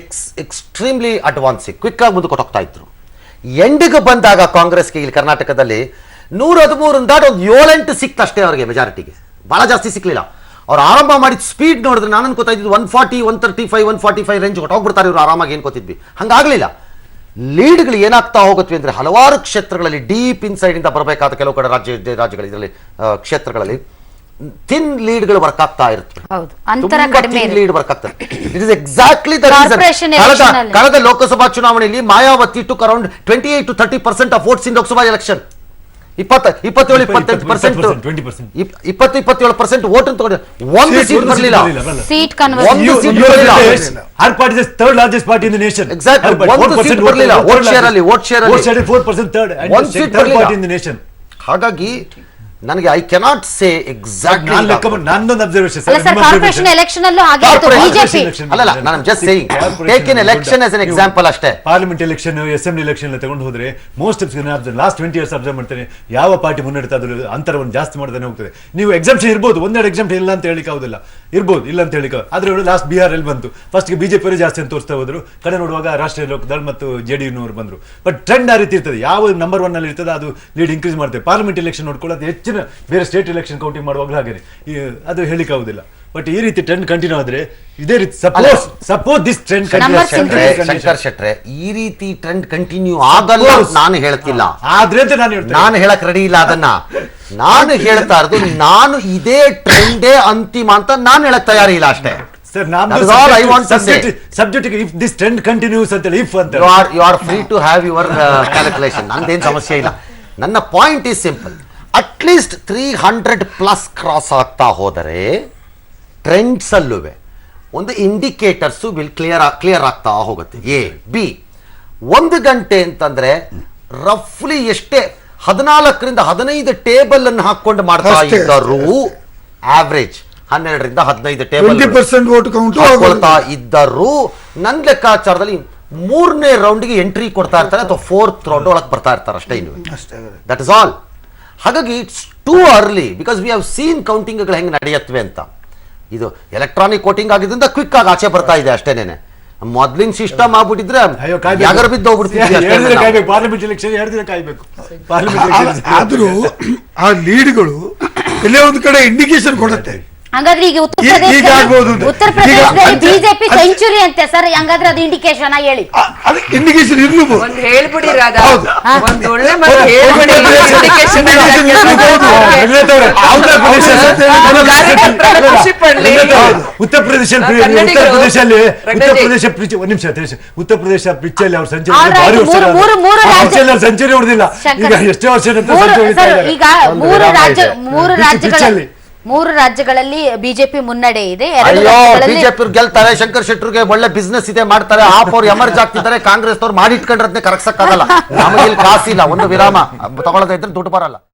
extremely advancing, quick ಆಗಿ ಮುಂದೆ ಕೊಟ್ಟೋಗ್ತಾ ಇದ್ರು. ಎಂಡಿಗೆ ಬಂದಾಗ ಕಾಂಗ್ರೆಸ್ಗೆ ಇಲ್ಲಿ ಕರ್ನಾಟಕದಲ್ಲಿ 113 ದಾಟಿ ಒಂದು 7-8 ಸಿಕ್ತು ಅಷ್ಟೇ ಅವರಿಗೆ, ಮೆಜಾರಿಟಿಗೆ ಬಹಳ ಜಾಸ್ತಿ ಸಿಕ್ಲಿಲ್ಲ. ಅವ್ರು ಆರಂಭ ಮಾಡಿದ ಸ್ಪೀಡ್ ನೋಡಿದ್ರೆ ನಾನು ಅನ್ಕೋತಾ ಇದ್ದು 140, 135, 145 ರೇಂಜ್ ಹೊಟ್ಟೋಗ್ಬಿಡ್ತಾರೆ ಇವರು ಆರಾಮಾಗಿ ಅನ್ಕೋತಿದ್ವಿ. ಹಂಗಾಗ್ಲಿಲ್ಲ. ಲೀಡ್ಗಳು ಏನಾಗ್ತಾ ಹೋಗುತ್ತವೆ ಅಂದ್ರೆ ಹಲವಾರು ಕ್ಷೇತ್ರಗಳಲ್ಲಿ ಡೀಪ್ ಇನ್ಸೈಡ್ ಇಂದ ಬರಬೇಕಾದ ಕೆಲವು ಕಡೆ ರಾಜ್ಯಗಳು ಇದರಲ್ಲಿ ಕ್ಷೇತ್ರಗಳಲ್ಲಿ ಥಿನ್ ಲೀಡ್ಗಳು ವರ್ಕ್ ಆಗ್ತಾ ಇರುತ್ತೆ. ಲೀಡ್ ವರ್ಕ್ ಆಗ್ತದೆ. It is exactly the reason. ಕಳೆದ ಲೋಕಸಭಾ ಚುನಾವಣೆಯಲ್ಲಿ Mayawati took around 28 to 30% of votes in Lok Sabha election. 20-27% vote ತಗೊಂಡು ಒಂದು ಸೀಟ್ ಬರಲಿಲ್ಲ. Our party is third largest party in the nation. Exactly. ಒಂದು ಸೀಟ್ ಬರಲಿಲ್ಲ ವೋಟ್ ಶೇರ್ ಅಲ್ಲಿ. 4% third and third party in the nation. ಹಾಗಾಗಿ ನನಗೆ ಐ ಕೆನಾಟ್ ಸೇ ಎಕ್ಸಾಕ್ಟ್ಲಿ. ನನ್ನೊಂದು observation corporation election ಅಲ್ಲೂ ಹಾಗೆ ಬಿಜೆಪಿ ಅಲ್ಲ, ನಾನು just saying take in election as an example ಅಷ್ಟೇ. ಪಾರ್ಲಿಮೆಂಟ್ ಎಲೆಕ್ಷನ್, ಅಸೆಂಬ್ಲಿ ಎಲೆಕ್ಷನ್ ಎಲ್ಲ ತಗೊಂಡು ಹೋದ್ರೆ ಮೋಸ್ಟ್ ಲಾಸ್ಟ್ 20 years ಅಬ್ಸರ್ವ್ ಮಾಡ್ತೇನೆ, ಯಾವ ಪಾರ್ಟಿ ಮುನ್ನಡೆತಾ ಅದ್ರ ಅಂತರವನ್ನು ಜಾಸ್ತಿ ಮಾಡ್ತಾನೆ ಹೋಗ್ತದೆ. ನೀವು ಎಕ್ಸಾಮ್ಷನ್ ಇರ್ಬೋದು, ಒಂದೆರಡು ಎಕ್ಸಾಮ್ಷನ್ ಇಲ್ಲ ಅಂತ ಹೇಳಿಕ್ಕೆ ಆಗುದಿಲ್ಲ, ಇರ್ಬೋದು ಇಲ್ಲ ಅಂತ ಹೇಳಿಕ. ಆದ್ರೆ ಲಾಸ್ಟ್ ಬಿಹಾರ್ ಅಲ್ಲಿ ಬಂತು, ಫಸ್ಟ್ ಬಿಜೆಪಿ ಜಾಸ್ತಿ ಅಂತ ತೋರಿಸ್ತಾ ಹೋದ್ರು, ಕಡೆ ನೋಡುವಾಗ ರಾಷ್ಟ್ರೀಯ ಲೋಕದಳ ಮತ್ತು JDU ಬಂದ್ರು. ಬಟ್ ಟ್ರೆಂಡ್ ಆ ರೀತಿ ಇರ್ತದೆ, ಯಾವ ನಂಬರ್ 1 ಅಲ್ಲಿ ಇರ್ತದೆ ಅದು ಲೀಡ್ ಇನ್ಕ್ರೀಸ್ ಮಾಡ್ತೇವೆ. ಪಾರ್ಲಿಮೆಂಟ್ ಎಲೆಕ್ಷನ್ ನೋಡ್ಕೊಳ್ಳೋದು ಹೆಚ್ಚಿನ ಬೇರೆ ಸ್ಟೇಟ್ ಎಲೆಕ್ಷನ್ ಕೌಂಟಿಂಗ್ ಮಾಡುವಾಗಲೂ ಹಾಗೆ ಅದು ಹೇಳಿಕ್ಕೆ ಆಗುದಿಲ್ಲ. ಬಟ್ ಈ ರೀತಿ ಟ್ರೆಂಡ್ ಕಂಟಿನ್ಯೂ ಆದ್ರೆ ಇದೇ ರೀತಿ ಸಪೋಸ್ ದಿಸ್ ಟ್ರೆಂಡ್ ಶಂಕರ್ ಶೆಟ್ರೆ, ಈ ರೀತಿ ಟ್ರೆಂಡ್ ಕಂಟಿನ್ಯೂ ಆಗಲ್ಲ ನಾನು ಹೇಳ್ತಿಲ್ಲ. ಆದ್ರೆ ಅಂತ ನಾನು ಹೇಳಕ್ ರೆಡಿ ಇಲ್ಲ ಅದನ್ನ. ನಾನು ಹೇಳ್ತಾ ಇರೋದು ನಾನು ಇದೇ ಟ್ರೆಂಡೇ ಅಂತಿಮ ಅಂತ ನಾನು ಹೇಳಕ್ ತಯಾರಿಲ್ಲ ಅಷ್ಟೇ. Subject if this trend continues ಅಂತ ಇಫ್ ಅಂತ you are free to have your calculation. ನಂದೇನು ಸಮಸ್ಯೆ ಇಲ್ಲ. ನನ್ನ point is simple. At least 300+ cross ಆಗ್ತಾ ಹೋದರೆ ಟ್ರೆಂಡ್ಸ್ ಅಲ್ಲುವೆ ಒಂದು ಇಂಡಿಕೇಟರ್ಸು ವಿಲ್ ಕ್ಲಿಯರ್ ಆಗ್ತಾ ಹೋಗುತ್ತೆ. A, B 1 ಗಂಟೆ ಅಂತಂದ್ರೆ ರಫ್ಲಿ ಎಷ್ಟೇ 14ರಿಂದ 15 ಟೇಬಲ್ ಅನ್ನು ಹಾಕೊಂಡು ಮಾಡ್ತಾ ಇದ್ದರು. ಆವರೇಜ್ 12ರಿಂದ 15 ಟೇಬಲ್ ಹಾಕೊಳ್ತಾ ಇದ್ದರು. ನನ್ನ ಲೆಕ್ಕಾಚಾರದಲ್ಲಿ 3ನೇ ರೌಂಡ್ಗೆ ಎಂಟ್ರಿ ಕೊಡ್ತಾ ಇರ್ತಾರೆ ಅಥವಾ 4th ರೌಂಡ್ ಒಳಗೆ ಬರ್ತಾ ಇರ್ತಾರೆ ಅಷ್ಟೇ. ಇನ್ನು ದಟ್ ಇಸ್ ಆಲ್. ಹಾಗಾಗಿ it's too early because we have seen ಕೌಂಟಿಂಗ್ಗಳು ಹೆಂಗೆ ನಡೆಯತ್ವೆ ಅಂತ. ಇದು ಎಲೆಕ್ಟ್ರಾನಿಕ್ ವೋಟಿಂಗ್ ಆಗಿದ್ದರಿಂದ ಕ್ವಿಕ್ ಆಗಿ ಆಚೆ ಬರ್ತಾ ಇದೆ ಅಷ್ಟೇನೆ. ಮೊದ್ಲಿನ ಸಿಸ್ಟಮ್ ಆಗ್ಬಿಟ್ಟಿದ್ರೆ ಯಾಗರ ಬಿದ್ದು ಹೋಗ್ಬಿಡ್ತಿದ್ವಿ. ಪಾರ್ಲಿಮೆಂಟ್ ಎಲೆಕ್ಷನ್ 2 ದಿನ ಕಾಯ್ಬೇಕು. ಆದ್ರೂ ಆ ಲೀಡ್ಗಳು ಎಲ್ಲೇ ಒಂದು ಕಡೆ ಇಂಡಿಕೇಶನ್ ಕೊಡುತ್ತೆ. ಹಂಗಾದ್ರೆ ಈಗ ಉತ್ತರ ಪ್ರದೇಶದಲ್ಲಿ ಬಿಜೆಪಿ ಸೆಂಚುರಿ ಅಂತೆ ಸರ್, ಹಂಗಾದ್ರೆ ಅದು ಇಂಡಿಕೇಶನ್ ಹೇಳಿ. ಇಂಡಿಕೇಶನ್ ಇರ್ಲೂ ಒಂದು ಹೇಳ್ಬಿಡಿ ರಾಧಾ, ಒಂದು ಒಳ್ಳೆ ಮಾತು ಹೇಳ್ಬಿಡಿ. ಇಂಡಿಕೇಶನ್ ಉತ್ತರ ಪ್ರದೇಶ ಉತ್ತರ ಪ್ರದೇಶ ಪಿಚ್ಚಲ್ಲಿ ಅವ್ರು ಸೆಂಚುರಿ ಹೊಡೆದಿಲ್ಲ. ಈಗ ಎಷ್ಟೋ ವರ್ಷ ಈಗ 3 ರಾಜ್ಯಗಳ 3 ರಾಜ್ಯಗಳಲ್ಲಿ ಬಿಜೆಪಿ ಮುನ್ನಡೆ ಇದೆ. ಅಯ್ಯೋ ಬಿಜೆಪಿ ಗೆಲ್ತಾರೆ, ಶಂಕರ್ ಶೆಟ್ಟರ್ಗೆ ಒಳ್ಳೆ ಬಿಸ್ನೆಸ್ ಇದೆ, ಮಾಡ್ತಾರೆ, ಹಾಫ್ ಅವ್ರು ಎಮರ್ಜ್ ಆಗ್ತಿದ್ದಾರೆ, ಕಾಂಗ್ರೆಸ್ ಅವ್ರು ಮಾಡಿಟ್ಕೊಂಡ್ರದ್ನೇ ಕರಗ್ಸಕ್ಕಾಗಲ್ಲ. ನಮಗೆ ಇಲ್ಲಿ ಕಾಸಿಲ್ಲ, ಒಂದು ವಿರಾಮ ತಗೊಳ್ಳೋದಿದ್ರೆ ದುಡ್ಡು ಬರಲ್ಲ.